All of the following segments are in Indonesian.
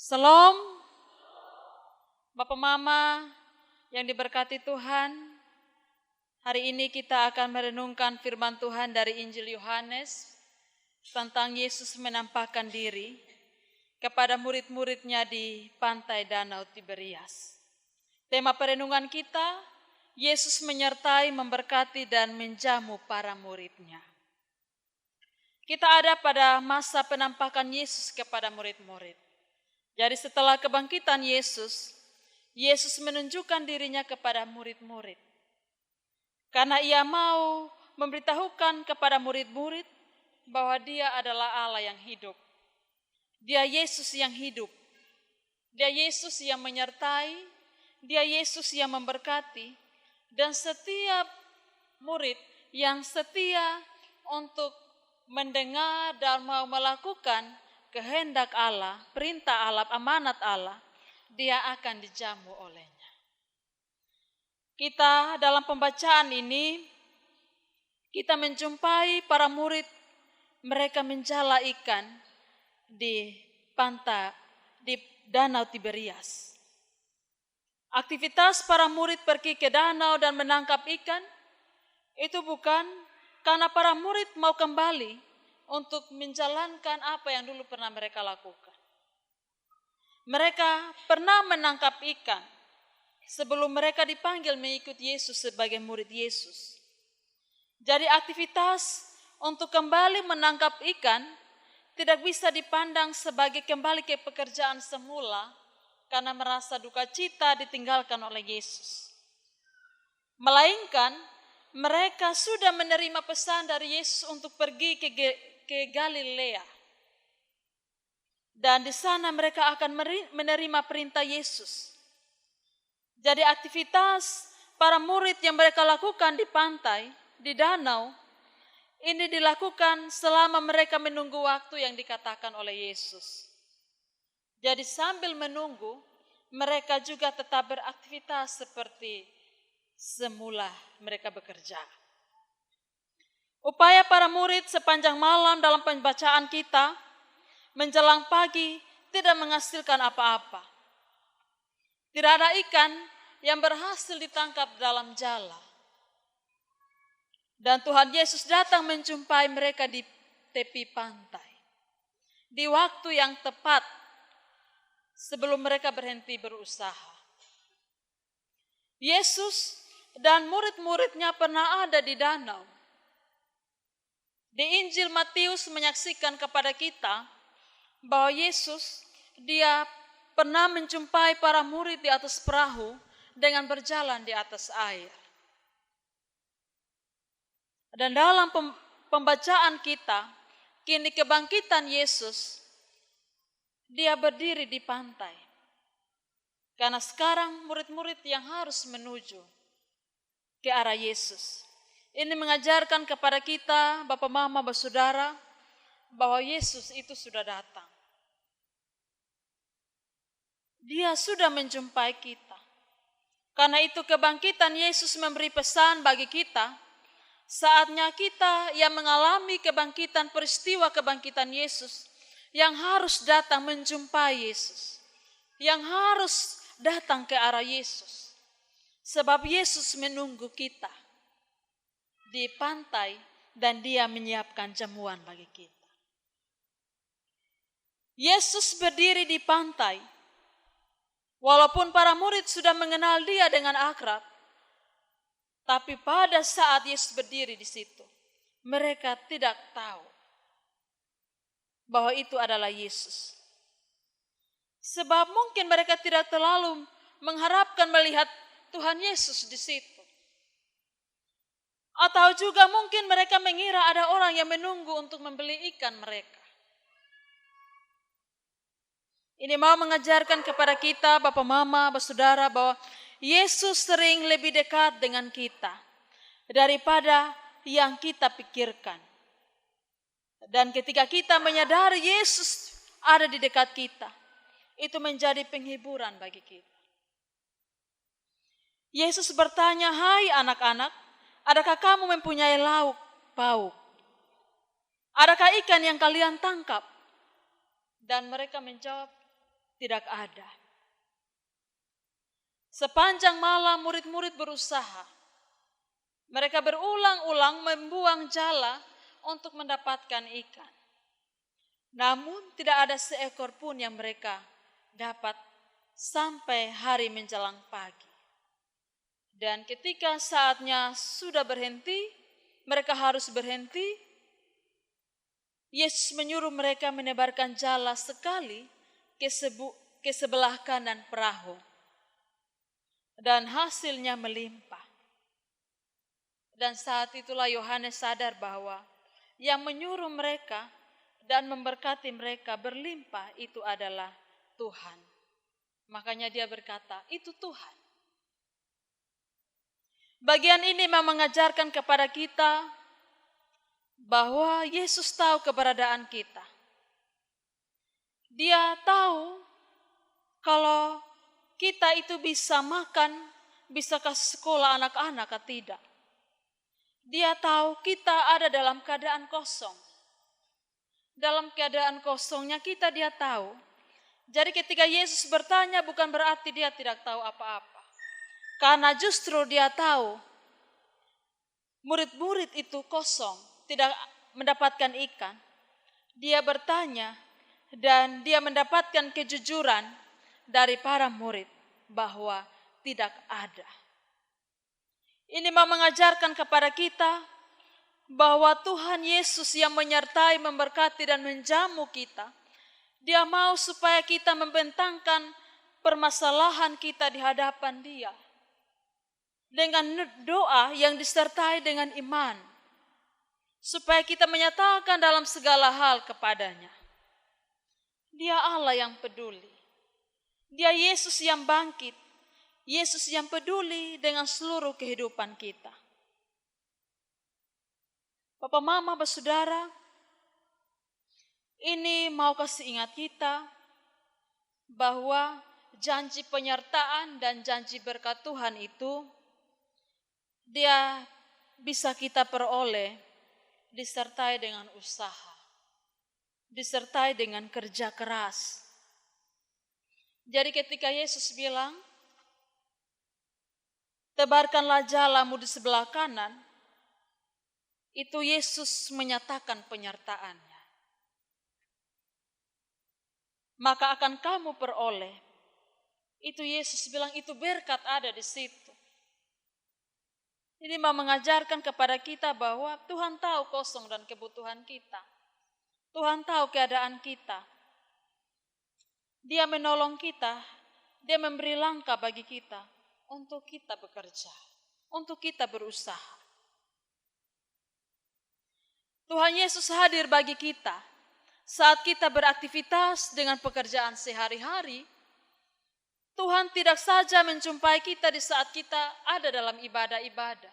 Shalom, Bapak Mama yang diberkati Tuhan. Hari ini kita akan merenungkan firman Tuhan dari Injil Yohanes tentang Yesus menampakkan diri kepada murid-muridnya di pantai Danau Tiberias. Tema perenungan kita, Yesus menyertai, memberkati dan menjamu para muridnya. Kita ada pada masa penampakan Yesus kepada murid-murid. Jadi setelah kebangkitan Yesus menunjukkan dirinya kepada murid-murid. Karena ia mau memberitahukan kepada murid-murid bahwa dia adalah Allah yang hidup. Dia Yesus yang hidup. Dia Yesus yang menyertai, dia Yesus yang memberkati. Dan setiap murid yang setia untuk mendengar dan mau melakukan kehendak Allah, perintah Allah, amanat Allah, dia akan dijamu olehnya. Kita dalam pembacaan ini, kita menjumpai para murid, mereka menjala ikan di pantai, di Danau Tiberias. Aktivitas para murid pergi ke danau dan menangkap ikan, itu bukan karena para murid mau kembali untuk menjalankan apa yang dulu pernah mereka lakukan. Mereka pernah menangkap ikan sebelum mereka dipanggil mengikuti Yesus sebagai murid Yesus. Jadi aktivitas untuk kembali menangkap ikan tidak bisa dipandang sebagai kembali ke pekerjaan semula karena merasa duka cita ditinggalkan oleh Yesus. Melainkan mereka sudah menerima pesan dari Yesus untuk pergi ke Galilea. Dan di sana mereka akan menerima perintah Yesus. Jadi aktivitas para murid yang mereka lakukan di pantai, di danau, ini dilakukan selama mereka menunggu waktu yang dikatakan oleh Yesus. Jadi sambil menunggu, mereka juga tetap beraktivitas seperti semula mereka bekerja. Upaya para murid sepanjang malam dalam pembacaan kita, menjelang pagi tidak menghasilkan apa-apa. Tidak ada ikan yang berhasil ditangkap dalam jala. Dan Tuhan Yesus datang menjumpai mereka di tepi pantai. Di waktu yang tepat sebelum mereka berhenti berusaha. Yesus dan murid-muridnya pernah ada di danau. Di Injil Matius menyaksikan kepada kita bahwa Yesus dia pernah menjumpai para murid di atas perahu dengan berjalan di atas air. Dan dalam pembacaan kita, kini kebangkitan Yesus, dia berdiri di pantai. Karena sekarang murid-murid yang harus menuju ke arah Yesus. Ini mengajarkan kepada kita, Bapak, Mama, Saudara, bahwa Yesus itu sudah datang. Dia sudah menjumpai kita. Karena itu kebangkitan Yesus memberi pesan bagi kita, saatnya kita yang mengalami kebangkitan, peristiwa kebangkitan Yesus, yang harus datang menjumpai Yesus. Yang harus datang ke arah Yesus. Sebab Yesus menunggu kita di pantai dan dia menyiapkan jamuan bagi kita. Yesus berdiri di pantai. Walaupun para murid sudah mengenal dia dengan akrab, tapi pada saat Yesus berdiri di situ, mereka tidak tahu bahwa itu adalah Yesus. Sebab mungkin mereka tidak terlalu mengharapkan melihat Tuhan Yesus di situ. Atau juga mungkin mereka mengira ada orang yang menunggu untuk membeli ikan mereka. Ini mau mengajarkan kepada kita, Bapak, Mama, Saudara, bahwa Yesus sering lebih dekat dengan kita daripada yang kita pikirkan. Dan ketika kita menyadari Yesus ada di dekat kita, itu menjadi penghiburan bagi kita. Yesus bertanya, "Hai anak-anak, adakah kamu mempunyai lauk pauk? Adakah ikan yang kalian tangkap?" Dan mereka menjawab, tidak ada. Sepanjang malam murid-murid berusaha. Mereka berulang-ulang membuang jala untuk mendapatkan ikan. Namun tidak ada seekor pun yang mereka dapat sampai hari menjelang pagi. Dan ketika saatnya sudah berhenti, mereka harus berhenti. Yesus menyuruh mereka menebarkan jala sekali ke sebelah kanan perahu. Dan hasilnya melimpah. Dan saat itulah Yohanes sadar bahwa yang menyuruh mereka dan memberkati mereka berlimpah itu adalah Tuhan. Makanya dia berkata, itu Tuhan. Bagian ini memang mengajarkan kepada kita bahwa Yesus tahu keberadaan kita. Dia tahu kalau kita itu bisa makan, bisa ke sekolah anak-anak atau tidak. Dia tahu kita ada dalam keadaan kosong. Dalam keadaan kosongnya kita dia tahu. Jadi ketika Yesus bertanya bukan berarti dia tidak tahu apa-apa. Karena justru dia tahu murid-murid itu kosong, tidak mendapatkan ikan. Dia bertanya dan dia mendapatkan kejujuran dari para murid bahwa tidak ada. Ini mau mengajarkan kepada kita bahwa Tuhan Yesus yang menyertai, memberkati dan menjamu kita. Dia mau supaya kita membentangkan permasalahan kita di hadapan Dia. Dengan doa yang disertai dengan iman. Supaya kita menyatakan dalam segala hal kepadanya. Dia Allah yang peduli. Dia Yesus yang bangkit. Yesus yang peduli dengan seluruh kehidupan kita. Bapak, Mama, Saudara, ini mau kasih ingat kita bahwa janji penyertaan dan janji berkat Tuhan itu dia bisa kita peroleh disertai dengan usaha, disertai dengan kerja keras. Jadi ketika Yesus bilang, tebarkanlah jalamu di sebelah kanan, itu Yesus menyatakan penyertaannya. Maka akan kamu peroleh. Itu Yesus bilang, itu berkat ada di situ. Ini mau mengajarkan kepada kita bahwa Tuhan tahu kosong dan kebutuhan kita. Tuhan tahu keadaan kita. Dia menolong kita. Dia memberi langkah bagi kita untuk kita bekerja, untuk kita berusaha. Tuhan Yesus hadir bagi kita saat kita beraktivitas dengan pekerjaan sehari-hari. Tuhan tidak saja menjumpai kita di saat kita ada dalam ibadah-ibadah,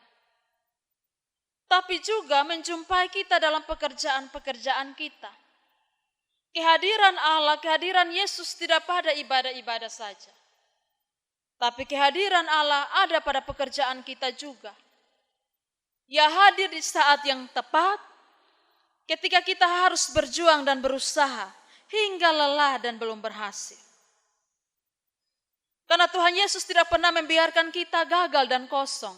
tapi juga menjumpai kita dalam pekerjaan-pekerjaan kita. Kehadiran Allah, kehadiran Yesus tidak pada ibadah-ibadah saja, tapi kehadiran Allah ada pada pekerjaan kita juga. Ia hadir di saat yang tepat, ketika kita harus berjuang dan berusaha, hingga lelah dan belum berhasil. Karena Tuhan Yesus tidak pernah membiarkan kita gagal dan kosong.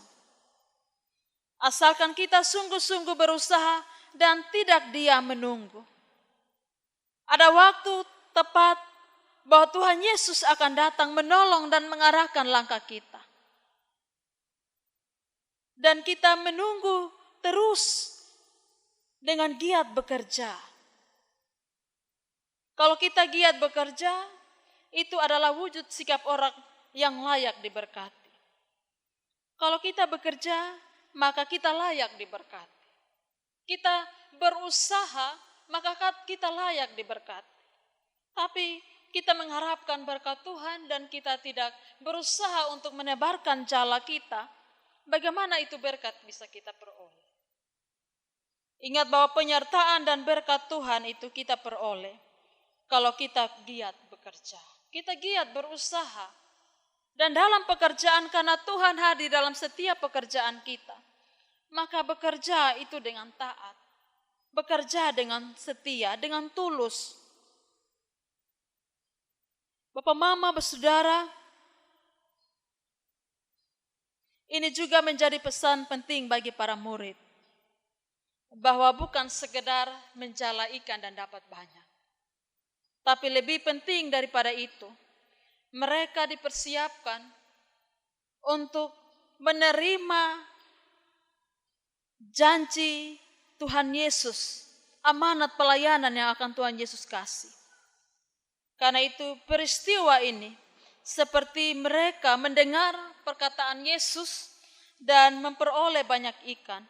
Asalkan kita sungguh-sungguh berusaha dan tidak diam menunggu. Ada waktu tepat bahwa Tuhan Yesus akan datang menolong dan mengarahkan langkah kita. Dan kita menunggu terus dengan giat bekerja. Kalau kita giat bekerja, itu adalah wujud sikap orang yang layak diberkati. Kalau kita bekerja, maka kita layak diberkati. Kita berusaha, maka kita layak diberkati. Tapi kita mengharapkan berkat Tuhan dan kita tidak berusaha untuk menebarkan jala kita, bagaimana itu berkat bisa kita peroleh? Ingat bahwa penyertaan dan berkat Tuhan itu kita peroleh kalau kita giat bekerja. Kita giat berusaha. Dan dalam pekerjaan, karena Tuhan hadir dalam setiap pekerjaan kita, maka bekerja itu dengan taat. Bekerja dengan setia, dengan tulus. Bapak, Mama, bersaudara, ini juga menjadi pesan penting bagi para murid, bahwa bukan sekedar menjala ikan dan dapat banyak. Tapi lebih penting daripada itu, mereka dipersiapkan untuk menerima janji Tuhan Yesus, amanat pelayanan yang akan Tuhan Yesus kasih. Karena itu peristiwa ini seperti mereka mendengar perkataan Yesus dan memperoleh banyak ikan,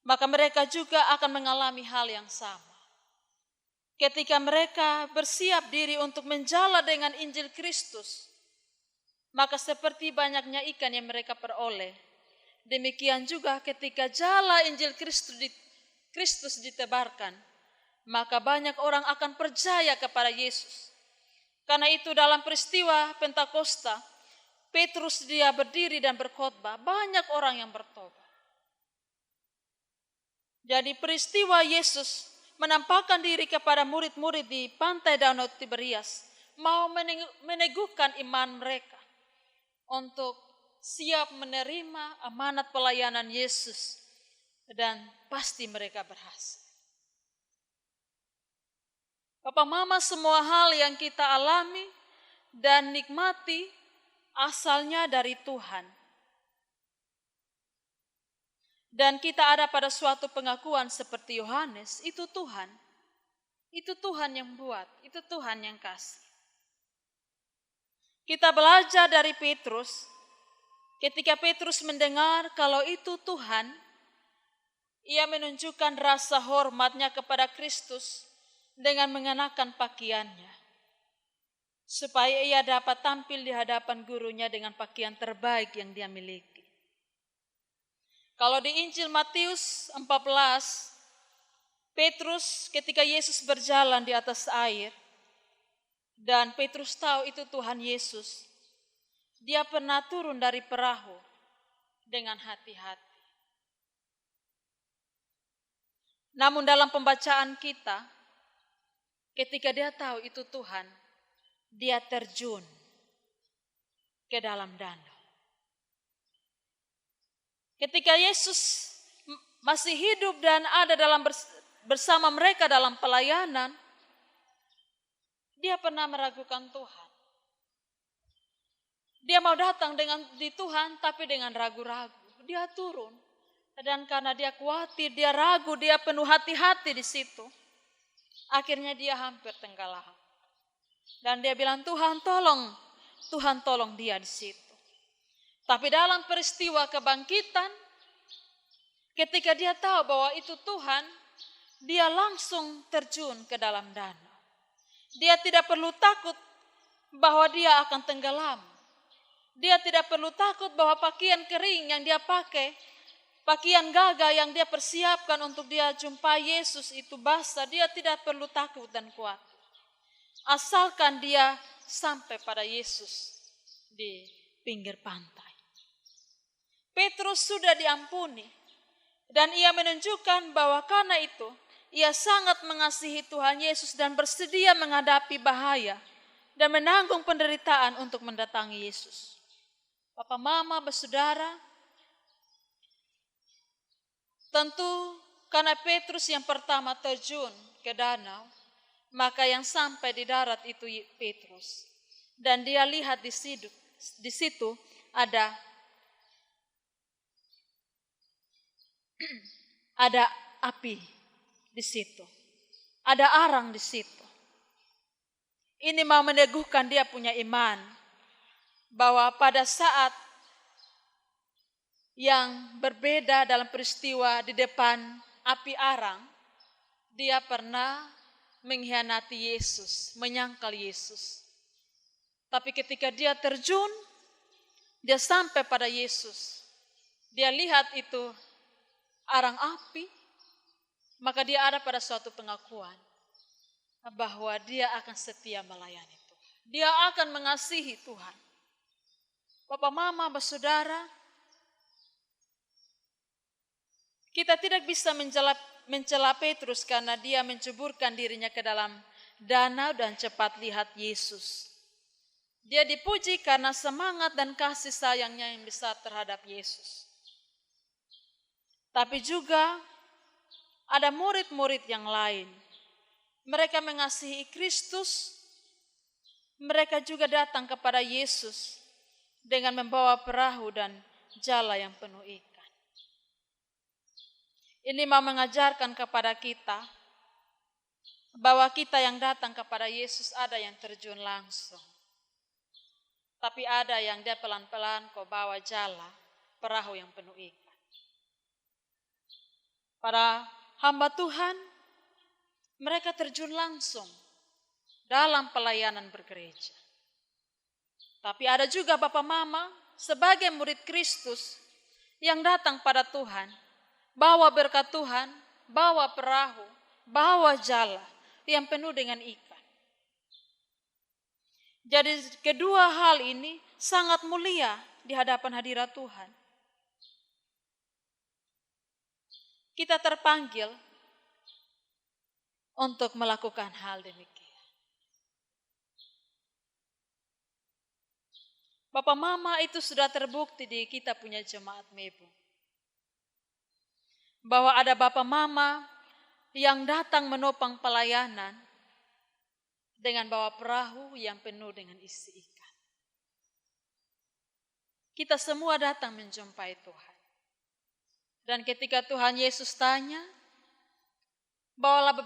maka mereka juga akan mengalami hal yang sama. Ketika mereka bersiap diri untuk menjala dengan Injil Kristus, maka seperti banyaknya ikan yang mereka peroleh, demikian juga ketika jala Injil Kristus ditebarkan, maka banyak orang akan percaya kepada Yesus. Karena itu dalam peristiwa Pentakosta, Petrus dia berdiri dan berkhotbah, banyak orang yang bertobat. Jadi peristiwa Yesus menampakkan diri kepada murid-murid di pantai Danau Tiberias, mau meneguhkan iman mereka untuk siap menerima amanat pelayanan Yesus, dan pasti mereka berhasil. Bapak, Mama, semua hal yang kita alami dan nikmati asalnya dari Tuhan. Dan kita ada pada suatu pengakuan seperti Yohanes, itu Tuhan. Itu Tuhan yang buat, itu Tuhan yang kasih. Kita belajar dari Petrus, ketika Petrus mendengar kalau itu Tuhan, ia menunjukkan rasa hormatnya kepada Kristus dengan mengenakan pakaiannya, supaya ia dapat tampil di hadapan gurunya dengan pakaian terbaik yang dia miliki. Kalau di Injil Matius 14, Petrus ketika Yesus berjalan di atas air, dan Petrus tahu itu Tuhan Yesus, dia pernah turun dari perahu dengan hati-hati. Namun dalam pembacaan kita, ketika dia tahu itu Tuhan, dia terjun ke dalam danau. Ketika Yesus masih hidup dan ada bersama mereka dalam pelayanan, dia pernah meragukan Tuhan. Dia mau datang di Tuhan tapi dengan ragu-ragu. Dia turun, dan karena dia khawatir, dia ragu, dia penuh hati-hati di situ. Akhirnya dia hampir tenggelam. Dan dia bilang, Tuhan tolong dia di situ. Tapi dalam peristiwa kebangkitan, ketika dia tahu bahwa itu Tuhan, dia langsung terjun ke dalam danau. Dia tidak perlu takut bahwa dia akan tenggelam. Dia tidak perlu takut bahwa pakaian kering yang dia pakai, pakaian gagah yang dia persiapkan untuk dia jumpai Yesus itu basah. Dia tidak perlu takut dan khawatir. Asalkan dia sampai pada Yesus di pinggir pantai. Petrus sudah diampuni. Dan ia menunjukkan bahwa karena itu, ia sangat mengasihi Tuhan Yesus dan bersedia menghadapi bahaya dan menanggung penderitaan untuk mendatangi Yesus. Bapak, Mama, bersaudara, tentu karena Petrus yang pertama terjun ke danau, maka yang sampai di darat itu Petrus. Dan dia lihat di situ ada api di situ. Ada arang di situ. Ini mau meneguhkan dia punya iman, bahwa pada saat yang berbeda dalam peristiwa di depan api arang, dia pernah mengkhianati Yesus, menyangkal Yesus. Tapi ketika dia terjun, dia sampai pada Yesus. Dia lihat itu arang api, maka dia ada pada suatu pengakuan bahwa dia akan setia melayani Tuhan. Dia akan mengasihi Tuhan. Bapak, Mama, bersaudara, kita tidak bisa mencela Petrus karena dia menceburkan dirinya ke dalam danau dan cepat lihat Yesus. Dia dipuji karena semangat dan kasih sayangnya yang besar terhadap Yesus. Tapi juga ada murid-murid yang lain. Mereka mengasihi Kristus. Mereka juga datang kepada Yesus dengan membawa perahu dan jala yang penuh ikan. Ini mau mengajarkan kepada kita bahwa kita yang datang kepada Yesus ada yang terjun langsung. Tapi ada yang dia pelan-pelan kau bawa jala, perahu yang penuh ikan. Para hamba Tuhan, mereka terjun langsung dalam pelayanan bergereja. Tapi ada juga Bapak Mama sebagai murid Kristus yang datang pada Tuhan, bawa berkat Tuhan, bawa perahu, bawa jala yang penuh dengan ikan. Jadi kedua hal ini sangat mulia di hadapan hadirat Tuhan. Kita terpanggil untuk melakukan hal demikian. Bapak Mama itu sudah terbukti di kita punya jemaat Mebu. Bahwa ada Bapak Mama yang datang menopang pelayanan dengan bawa perahu yang penuh dengan isi ikan. Kita semua datang menjumpai Tuhan. Dan ketika Tuhan Yesus tanya, bawalah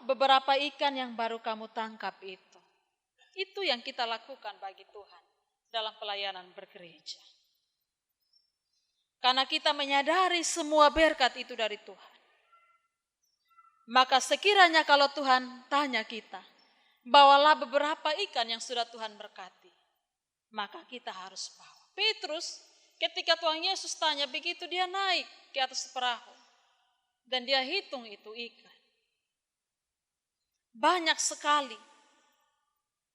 beberapa ikan yang baru kamu tangkap itu. Itu yang kita lakukan bagi Tuhan dalam pelayanan bergereja. Karena kita menyadari semua berkat itu dari Tuhan. Maka sekiranya kalau Tuhan tanya kita, bawalah beberapa ikan yang sudah Tuhan berkati, maka kita harus bawa. Petrus, ketika Tuhan Yesus tanya begitu, dia naik ke atas perahu. Dan dia hitung itu ikan. Banyak sekali.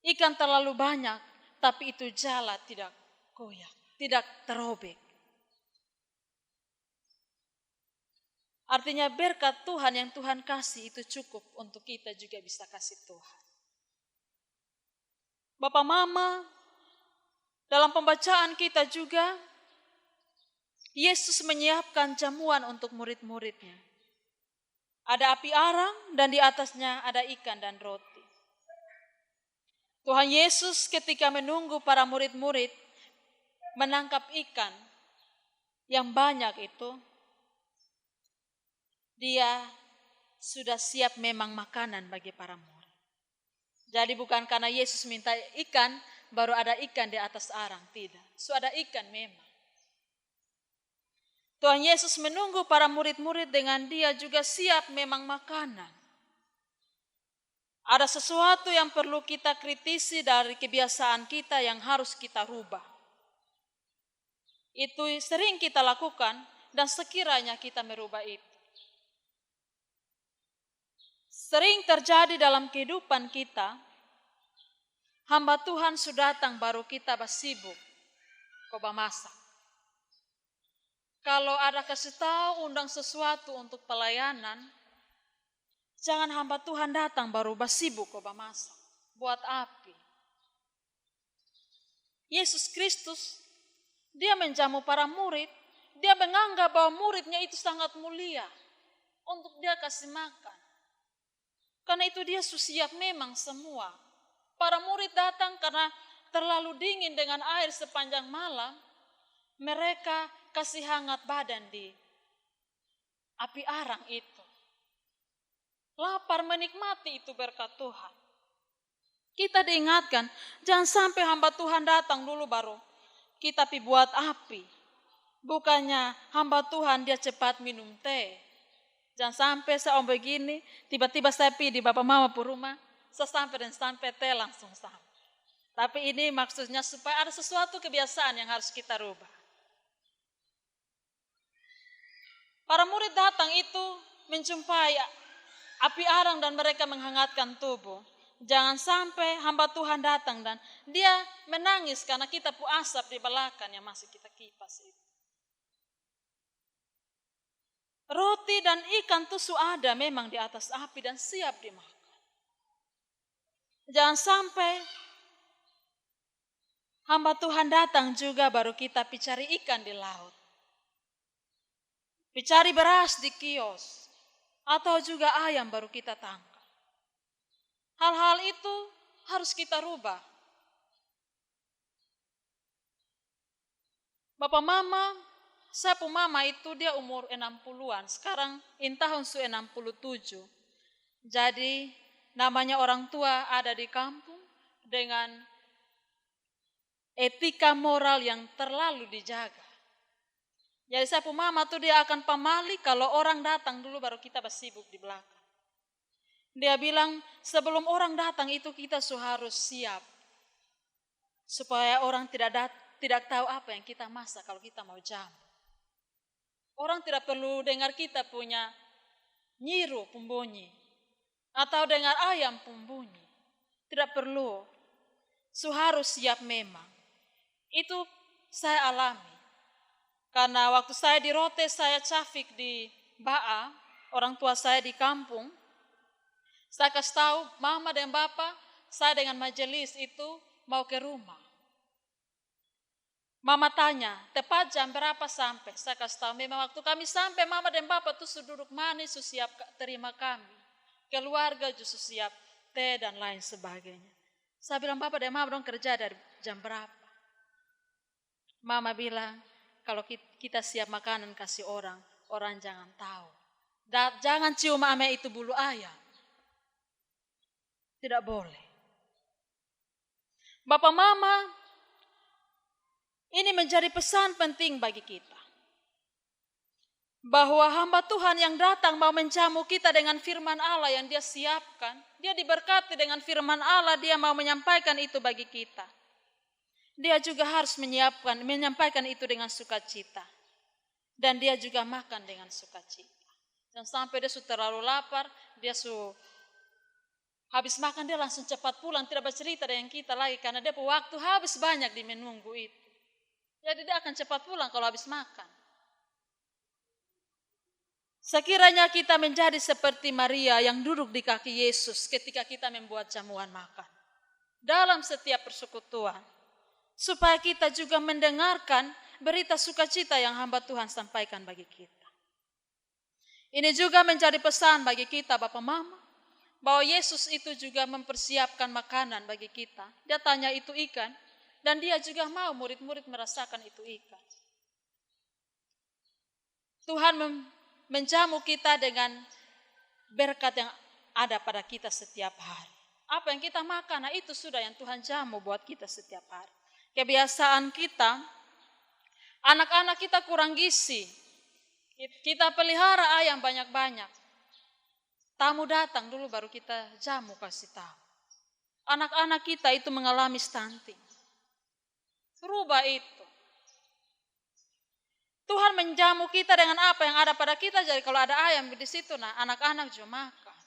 Ikan terlalu banyak, tapi itu jala tidak goyah, tidak terobek. Artinya berkat Tuhan yang Tuhan kasih itu cukup untuk kita juga bisa kasih Tuhan. Bapak Mama, dalam pembacaan kita juga, Yesus menyiapkan jamuan untuk murid-muridnya. Ada api arang dan di atasnya ada ikan dan roti. Tuhan Yesus ketika menunggu para murid-murid menangkap ikan yang banyak itu, dia sudah siap memang makanan bagi para murid. Jadi bukan karena Yesus minta ikan, baru ada ikan di atas arang, tidak. Sudah ada ikan memang. Tuhan Yesus menunggu para murid-murid dengan dia juga siap memang makanan. Ada sesuatu yang perlu kita kritisi dari kebiasaan kita yang harus kita rubah. Itu sering kita lakukan dan sekiranya kita merubah itu. Sering terjadi dalam kehidupan kita, hamba Tuhan sudah datang baru kita sibuk, coba masak. Kalau ada kasih tahu undang sesuatu untuk pelayanan, jangan hamba Tuhan datang baru sibuk coba masak, buat api. Yesus Kristus, dia menjamu para murid, dia menganggap bahwa muridnya itu sangat mulia untuk dia kasih makan. Karena itu dia siap memang semua. Para murid datang karena terlalu dingin dengan air sepanjang malam, mereka kasih hangat badan di api arang itu. Lapar menikmati itu berkat Tuhan. Kita diingatkan, jangan sampai hamba Tuhan datang dulu baru kita buat api. Bukannya hamba Tuhan dia cepat minum teh. Jangan sampai saya begini, tiba-tiba saya pergi di Bapak Mama pun rumah, saya sampai teh langsung sampai. Tapi ini maksudnya supaya ada sesuatu kebiasaan yang harus kita rubah. Para murid datang itu menjumpai api arang dan mereka menghangatkan tubuh. Jangan sampai hamba Tuhan datang dan dia menangis karena kita asap di belakang yang masih kita kipas itu. Roti dan ikan tusu ada memang di atas api dan siap dimakan. Jangan sampai hamba Tuhan datang juga baru kita cari ikan di laut. Cari beras di kios. Atau juga ayam baru kita tangkap. Hal-hal itu harus kita rubah. Bapak mama, saya punya mama itu dia umur 60-an. Sekarang tahun 67. Jadi namanya orang tua ada di kampung dengan etika moral yang terlalu dijaga. Jadi saya punya mama tuh dia akan pamali kalau orang datang dulu baru kita bersibuk di belakang. Dia bilang sebelum orang datang itu kita harus siap. Supaya orang tidak tahu apa yang kita masak kalau kita mau jamu. Orang tidak perlu dengar kita punya nyiru pembunyi. Atau dengar ayam pembunyi. Tidak perlu. Harus siap memang. Itu saya alami. Karena waktu saya di Rote, saya cafik di Baa, orang tua saya di kampung. Saya kasih tahu mama dan bapak, saya dengan majelis itu mau ke rumah. Mama tanya, tepat jam berapa sampai? Saya kasih tahu, memang waktu kami sampai, mama dan bapak tuh duduk manis, siap terima kami. Keluarga justru siap teh dan lain sebagainya. Saya bilang, bapak dan mama dong kerja dari jam berapa? Mama bilang, kalau kita siap makanan kasih orang, orang jangan tahu. Jangan cium ame itu bulu ayam. Tidak boleh. Bapak mama, ini menjadi pesan penting bagi kita. Bahwa hamba Tuhan yang datang mau menjamu kita dengan firman Allah yang dia siapkan. Dia diberkati dengan firman Allah, dia mau menyampaikan itu bagi kita. Dia juga harus menyampaikan itu dengan sukacita. Dan dia juga makan dengan sukacita. Jangan sampai dia sudah terlalu lapar, dia habis makan dia langsung cepat pulang, tidak bercerita dengan kita lagi karena dia waktu habis banyak di menunggu itu. Jadi dia akan cepat pulang kalau habis makan. Sekiranya kita menjadi seperti Maria yang duduk di kaki Yesus ketika kita membuat jamuan makan. Dalam setiap persekutuan. Supaya kita juga mendengarkan berita sukacita yang hamba Tuhan sampaikan bagi kita. Ini juga menjadi pesan bagi kita Bapak Mama. Bahwa Yesus itu juga mempersiapkan makanan bagi kita. Dia tanya itu ikan. Dan dia juga mau murid-murid merasakan itu ikan. Tuhan menjamu kita dengan berkat yang ada pada kita setiap hari. Apa yang kita makan, nah itu sudah yang Tuhan jamu buat kita setiap hari. Kebiasaan kita, anak-anak kita kurang gizi. Kita pelihara ayam banyak-banyak. Tamu datang dulu baru kita jamu kasih tahu. Anak-anak kita itu mengalami stunting. Rubah itu. Tuhan menjamu kita dengan apa yang ada pada kita. Jadi kalau ada ayam di situ, nah anak-anak juga makan.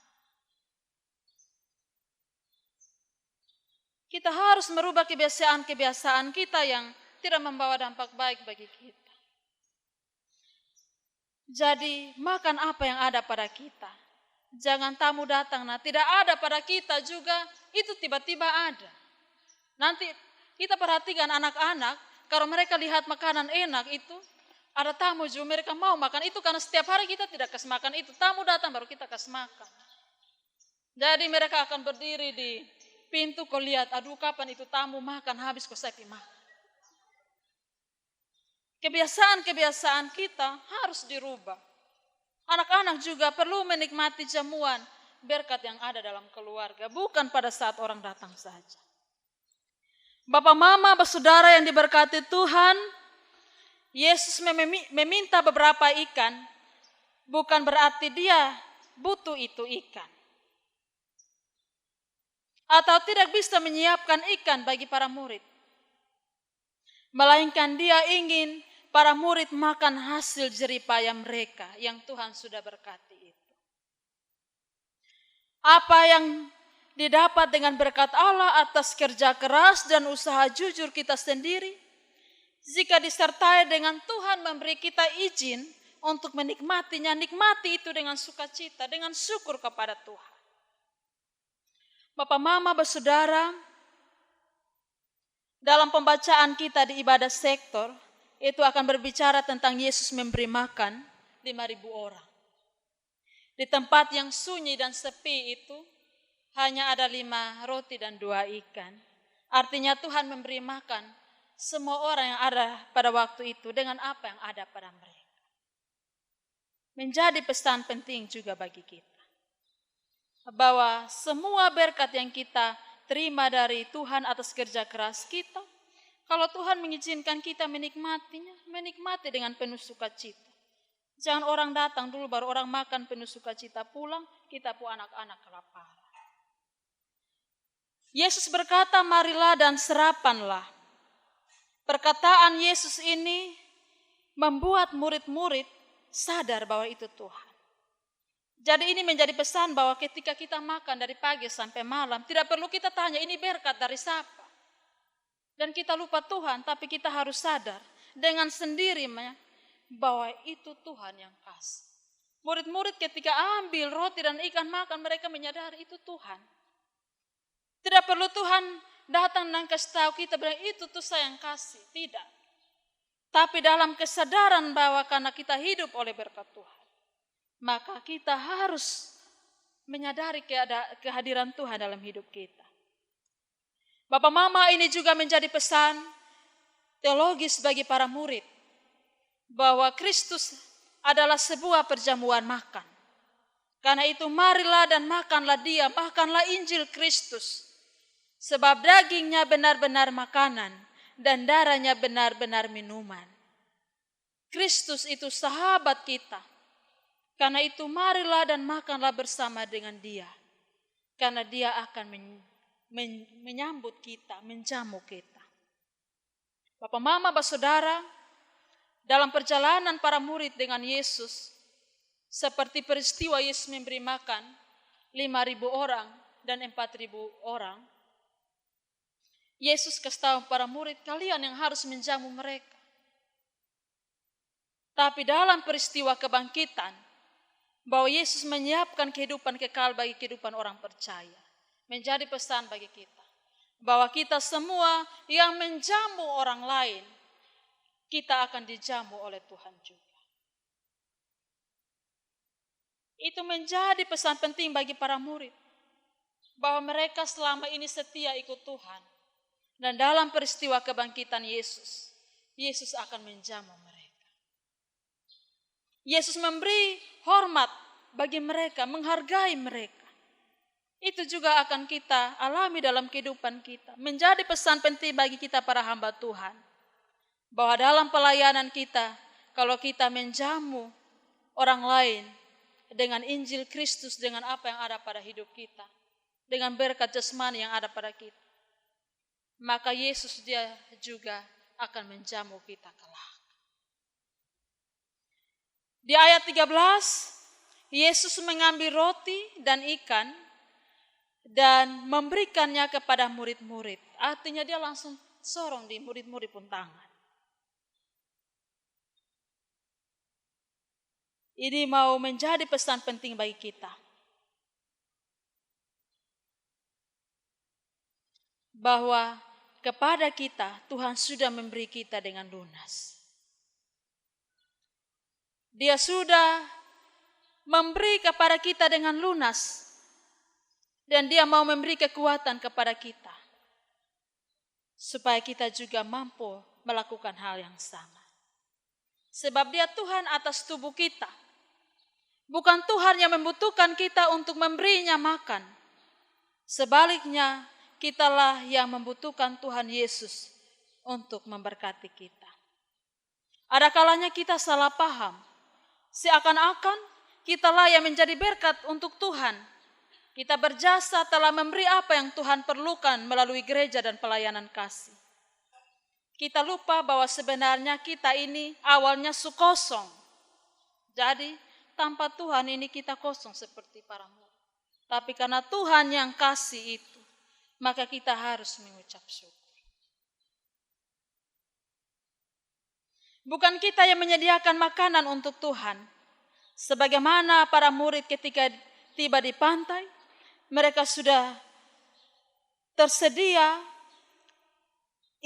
Kita harus merubah kebiasaan-kebiasaan kita yang tidak membawa dampak baik bagi kita. Jadi makan apa yang ada pada kita. Jangan tamu datang, nah tidak ada pada kita juga, itu tiba-tiba ada. Nanti kita perhatikan anak-anak, kalau mereka lihat makanan enak itu, ada tamu juga mereka mau makan itu karena setiap hari kita tidak kasih makan itu. Tamu datang baru kita kasih makan. Jadi mereka akan berdiri di pintu kau lihat, aduh kapan itu tamu makan habis kau saya makan. Kebiasaan-kebiasaan kita harus dirubah. Anak-anak juga perlu menikmati jamuan berkat yang ada dalam keluarga, bukan pada saat orang datang saja. Bapak mama, saudara yang diberkati Tuhan, Yesus meminta beberapa ikan, bukan berarti dia butuh itu ikan. Atau tidak bisa menyiapkan ikan bagi para murid. Melainkan dia ingin para murid makan hasil jeripaya mereka yang Tuhan sudah berkati itu. Apa yang didapat dengan berkat Allah atas kerja keras dan usaha jujur kita sendiri, jika disertai dengan Tuhan memberi kita izin untuk menikmatinya, nikmati itu dengan sukacita, dengan syukur kepada Tuhan. Bapak, Mama, bersaudara, dalam pembacaan kita di ibadah sektor, itu akan berbicara tentang Yesus memberi makan 5.000 orang. Di tempat yang sunyi dan sepi itu, hanya ada 5 roti dan 2 ikan. Artinya Tuhan memberi makan semua orang yang ada pada waktu itu dengan apa yang ada pada mereka. Menjadi pesan penting juga bagi kita. Bahwa semua berkat yang kita terima dari Tuhan atas kerja keras kita, kalau Tuhan mengizinkan kita menikmatinya, menikmati dengan penuh sukacita. Jangan orang datang dulu baru orang makan penuh sukacita, pulang kita pun anak-anak kelaparan. Yesus berkata, marilah dan serapanlah. Perkataan Yesus ini membuat murid-murid sadar bahwa itu Tuhan. Jadi ini menjadi pesan bahwa ketika kita makan dari pagi sampai malam, tidak perlu kita tanya ini berkat dari siapa. Dan kita lupa Tuhan, tapi kita harus sadar dengan sendirinya bahwa itu Tuhan yang kasih. Murid-murid ketika ambil roti dan ikan makan, mereka menyadari itu Tuhan. Tidak perlu Tuhan datang dan kasih tahu kita bilang itu tuh saya yang kasih. Tidak. Tapi dalam kesadaran bahwa karena kita hidup oleh berkat Tuhan, maka kita harus menyadari kehadiran Tuhan dalam hidup kita. Bapak Mama, ini juga menjadi pesan teologis bagi para murid. Bahwa Kristus adalah sebuah perjamuan makan. Karena itu marilah dan makanlah dia, makanlah Injil Kristus. Sebab dagingnya benar-benar makanan dan darahnya benar-benar minuman. Kristus itu sahabat kita. Karena itu marilah dan makanlah bersama dengan dia. Karena dia akan menyambut kita, menjamu kita. Bapak, Mama, Saudara, dalam perjalanan para murid dengan Yesus, seperti peristiwa Yesus memberi makan 5.000 orang dan 4.000 orang, Yesus kasih tahu para murid, kalian yang harus menjamu mereka. Tapi dalam peristiwa kebangkitan, bahwa Yesus menyiapkan kehidupan kekal bagi kehidupan orang percaya. Menjadi pesan bagi kita, bahwa kita semua yang menjamu orang lain, kita akan dijamu oleh Tuhan juga. Itu menjadi pesan penting bagi para murid. Bahwa mereka selama ini setia ikut Tuhan. Dan dalam peristiwa kebangkitan Yesus, Yesus akan menjamu mereka. Yesus memberi hormat bagi mereka, menghargai mereka. Itu juga akan kita alami dalam kehidupan kita. Menjadi pesan penting bagi kita para hamba Tuhan. Bahwa dalam pelayanan kita, kalau kita menjamu orang lain dengan Injil Kristus, dengan apa yang ada pada hidup kita, dengan berkat jasmani yang ada pada kita, maka Yesus dia juga akan menjamu kita kelak. Di ayat 13, Yesus mengambil roti dan ikan dan memberikannya kepada murid-murid. Artinya dia langsung sorong di murid-murid pun tangan. Ini mau menjadi pesan penting bagi kita. Bahwa kepada kita Tuhan sudah memberi kita dengan lunas. Dia sudah memberi kepada kita dengan lunas. Dan dia mau memberi kekuatan kepada kita. Supaya kita juga mampu melakukan hal yang sama. Sebab dia Tuhan atas tubuh kita. Bukan Tuhan yang membutuhkan kita untuk memberinya makan. Sebaliknya, kitalah yang membutuhkan Tuhan Yesus untuk memberkati kita. Ada kalanya kita salah paham. Seakan-akan kitalah yang menjadi berkat untuk Tuhan. Kita berjasa telah memberi apa yang Tuhan perlukan melalui gereja dan pelayanan kasih. Kita lupa bahwa sebenarnya kita ini awalnya kosong. Jadi tanpa Tuhan ini kita kosong seperti para murid. Tapi karena Tuhan yang kasih itu, maka kita harus mengucap syukur. Bukan kita yang menyediakan makanan untuk Tuhan. Sebagaimana para murid ketika tiba di pantai, mereka sudah tersedia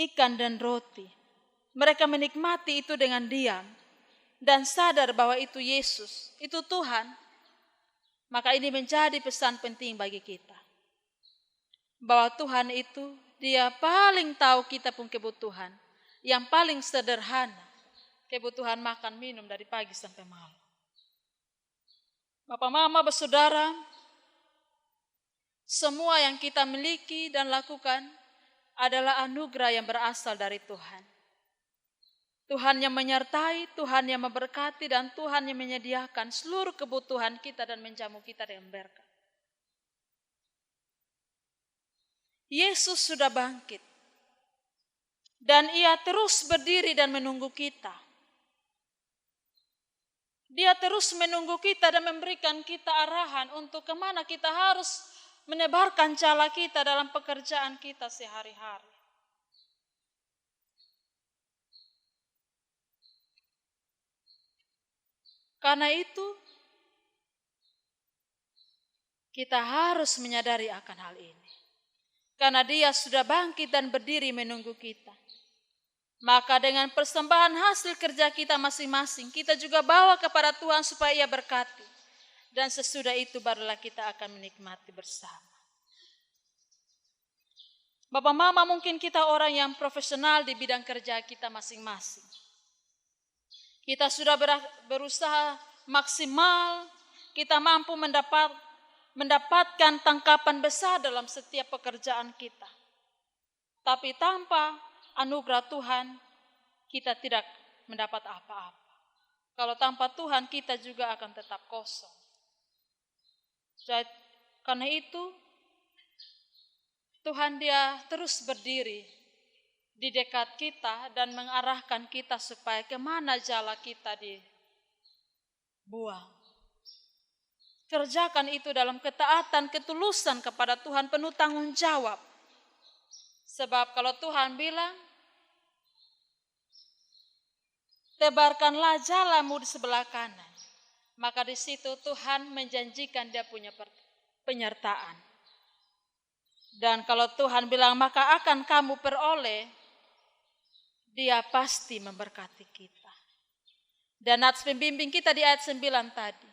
ikan dan roti. Mereka menikmati itu dengan diam dan sadar bahwa itu Yesus, itu Tuhan. Maka ini menjadi pesan penting bagi kita. Bahwa Tuhan itu, Dia paling tahu kita pun kebutuhan. Yang paling sederhana, kebutuhan makan minum dari pagi sampai malam. Bapak, mama, bersaudara, semua yang kita miliki dan lakukan adalah anugerah yang berasal dari Tuhan. Tuhan yang menyertai, Tuhan yang memberkati, dan Tuhan yang menyediakan seluruh kebutuhan kita dan menjamu kita dengan berkat. Yesus sudah bangkit. Dan Ia terus berdiri dan menunggu kita. Dia terus menunggu kita dan memberikan kita arahan untuk kemana kita harus menebarkan jala kita dalam pekerjaan kita sehari-hari. Karena itu, kita harus menyadari akan hal ini. Karena Dia sudah bangkit dan berdiri menunggu kita. Maka dengan persembahan hasil kerja kita masing-masing, kita juga bawa kepada Tuhan supaya Ia berkati. Dan sesudah itu barulah kita akan menikmati bersama. Bapak, mama, mungkin kita orang yang profesional di bidang kerja kita masing-masing. Kita sudah berusaha maksimal, kita mampu mendapatkan tangkapan besar dalam setiap pekerjaan kita. Tapi tanpa anugerah Tuhan, kita tidak mendapat apa-apa. Kalau tanpa Tuhan, kita juga akan tetap kosong. Jadi, karena itu, Tuhan Dia terus berdiri di dekat kita dan mengarahkan kita supaya kemana jala kita dibuang. Kerjakan itu dalam ketaatan, ketulusan kepada Tuhan, penuh tanggung jawab. Sebab kalau Tuhan bilang, tebarkanlah jalamu di sebelah kanan, maka di situ Tuhan menjanjikan Dia punya penyertaan. Dan kalau Tuhan bilang, maka akan kamu peroleh, Dia pasti memberkati kita. Dan nats pembimbing kita di ayat 9 tadi.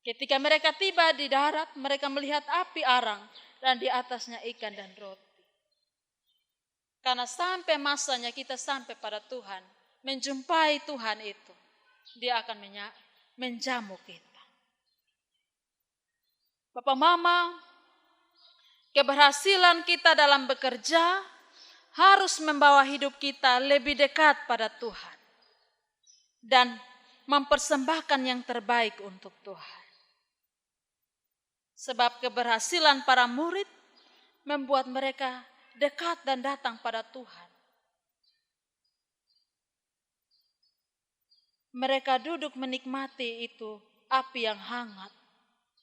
Ketika mereka tiba di darat, mereka melihat api arang dan di atasnya ikan dan roti. Karena sampai masanya kita sampai pada Tuhan, menjumpai Tuhan itu, Dia akan menjamu kita. Bapak, mama, keberhasilan kita dalam bekerja harus membawa hidup kita lebih dekat pada Tuhan dan mempersembahkan yang terbaik untuk Tuhan. Sebab keberhasilan para murid membuat mereka dekat dan datang pada Tuhan. Mereka duduk menikmati itu api yang hangat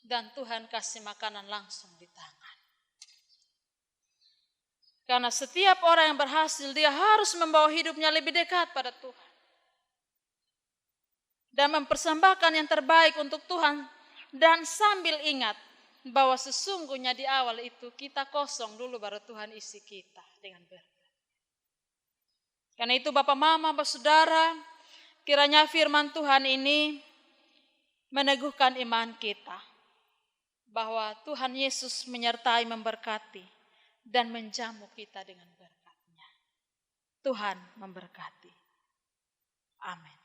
dan Tuhan kasih makanan langsung di tangan. Karena setiap orang yang berhasil, dia harus membawa hidupnya lebih dekat pada Tuhan. Dan mempersembahkan yang terbaik untuk Tuhan. Dan sambil ingat bahwa sesungguhnya di awal itu kita kosong dulu baru Tuhan isi kita dengan berkat. Karena itu Bapak, Mama, Saudara, kiranya firman Tuhan ini meneguhkan iman kita. Bahwa Tuhan Yesus menyertai, memberkati dan menjamu kita dengan berkat-Nya. Tuhan memberkati. Amin.